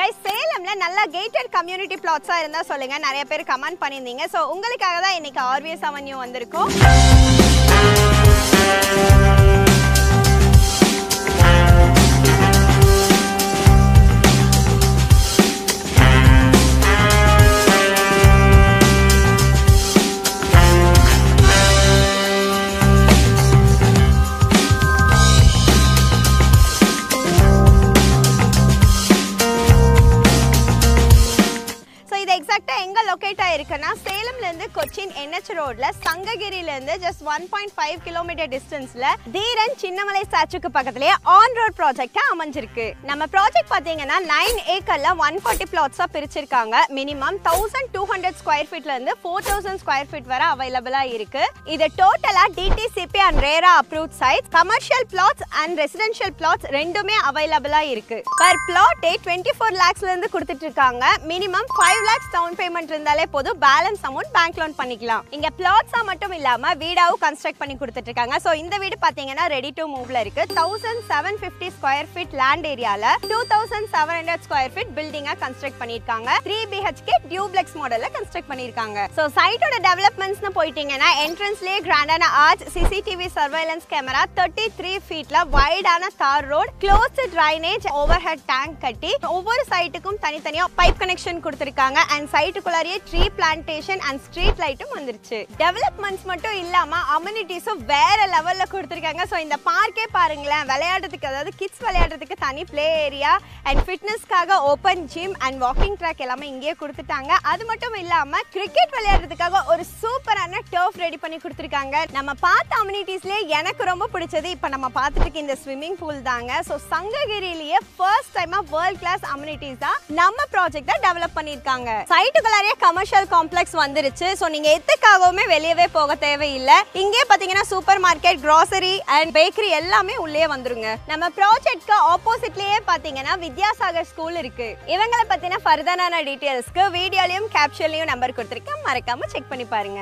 guys, சேலம்ல நல்ல gated community plots இருந்தா சொல்லுங்க. நிறைய பேர் கமெண்ட் பண்ணிருந்தீங்க. சோ உங்களுக்காக தான் இன்னைக்கு RVS Avenue வந்திருக்கோம். எங்க லொகேட் ஆயிருக்குன்னா சேலம்ல இருந்து கொச்சின் NH ரோட்ல சங்ககிரில இருந்து just 1.5 km டிஸ்டன்ஸ்ல தீரன் சின்னமலை ஸ்டாச்சுக்கு பக்கத்துலயே ஆன் ரோட் ப்ராஜெக்ட் அமைஞ்சிருக்கு. நம்ம ப்ராஜெக்ட் பாத்தீங்கன்னா 9 ஏக்கர்ல 140 பிளாட்ஸா பிரிச்சிருக்காங்க. மினிமம் 1200 ஸ்கொயர் ஃபீட்ல இருந்து 4000 ஸ்கொயர் ஃபீட் வரை அவைலபிளா இருக்கு. இது டோட்டலா DTCP and RERA approved sites, commercial plots and residential plots ரெண்டுமே அவைலபிளா இருக்கு. per plot 24 lakhsல இருந்து கொடுத்துட்டு இருக்காங்க. மினிமம் 5 lakhs down payment இருந்தாலே போதும், பேலன்ஸ் அமௌண்ட் பேங்க் லோன் பண்ணிக்கலாம். இங்க பிளாட்ஸா மட்டும் இல்லாம வீடாவும் கன்ஸ்ட்ரக்ட் பண்ணி கொடுத்துட்டு இருக்காங்க. சோ இந்த வீடு பாத்தீங்கன்னா ரெடி டு மூவ்ல இருக்கு. 1750 ஸ்கொயர் ஃபீட் லேண்ட் ஏரியால 2700 ஸ்கொயர் ஃபீட் பில்டிங்கா கன்ஸ்ட்ரக்ட் பண்ணிருக்காங்க. 3 BHK டியூப்ளெக்ஸ் மாடல்ல கன்ஸ்ட்ரக்ட் பண்ணிருக்காங்க. சோ சைட்டோட டெவலப்மெண்ட்ஸ்னு போயிட்டீங்கன்னா என்ட்ரன்ஸ்லயே கிராண்டான ஆர்ச், CCTV சர்வைலன்ஸ் கேமரா, 33 ஃபீட்ல வைடான தார் road, closed drainage, overhead tank கட்டி ஒவ்வொரு சைட்டுக்கும் தனித்தனியா பைப் கனெக்ஷன் கொடுத்திருக்காங்க. அண்ட் சைட்டுக்குள்ளாரியே ட்ரீ பிளான்டேஷன் அண்ட் ஸ்ட்ரீட் லைட்டும் வந்துருச்சு. டெவலப்மெண்ட்ஸ் மட்டும் இல்லாம அம்யூனிட்டிஸும் வேற லெவல்ல கொடுத்திருக்காங்க. சோ இந்த பார்க்கே பாருங்களேன், விளையாடுறதுக்கு, அதாவது கிட்ஸ் விளையாடுறதுக்கு தனி பிளே ஏரியா அண்ட் ஃபிட்னஸ்க்காக open gym and walking track எல்லாமே இங்கேயே கொடுத்துட்டாங்க. அது மட்டும் இல்லாம கிரிக்கெட் விளையாடுறதுக்காக ஒரு சூப்பரான டர்ஃப் ரெடி பண்ணி கொடுத்திருக்காங்க. நம்ம பார்த்த அம்யூனிட்டிஸ்லயே எனக்கு ரொம்ப பிடிச்சது இப்ப நம்ம பார்த்துட்டு இந்த ஸ்விம்மிங் பூல் தாங்க. சோ சங்ககிரியிலேயே ஃபர்ஸ்ட் டைமா வேர்ல்ட் கிளாஸ் அம்யூனிட்டிஸ் தான் நம்ம ப்ராஜெக்ட்டை டெவலப் பண்ணிருக்காங்க. சைட்டுக்குள்ளாரியே கமர்ஷியல் காம்ப்ளெக்ஸ் வந்துருச்சு. சோ நீங்க எதுக்காகவுமே வெளியவே போக தேவையில்லை. இங்கே பாத்தீங்கன்னா super market, grocery and bakery எல்லாமே உள்ளே வந்துருங்க. நம்ம ப்ராஜெக்ட்க்கு ஆப்போசிட்லயே பாத்தீங்கன்னா வித்யாசாகர் ஸ்கூல் இருக்கு. இவங்களை பத்தின ஃபர்தரான டீடைல்ஸ்க்கு வீடியோலயும் கேப்ஷன்லயும் நம்பர் கொடுத்திருக்கேன், மறக்காம செக் பண்ணி பாருங்க.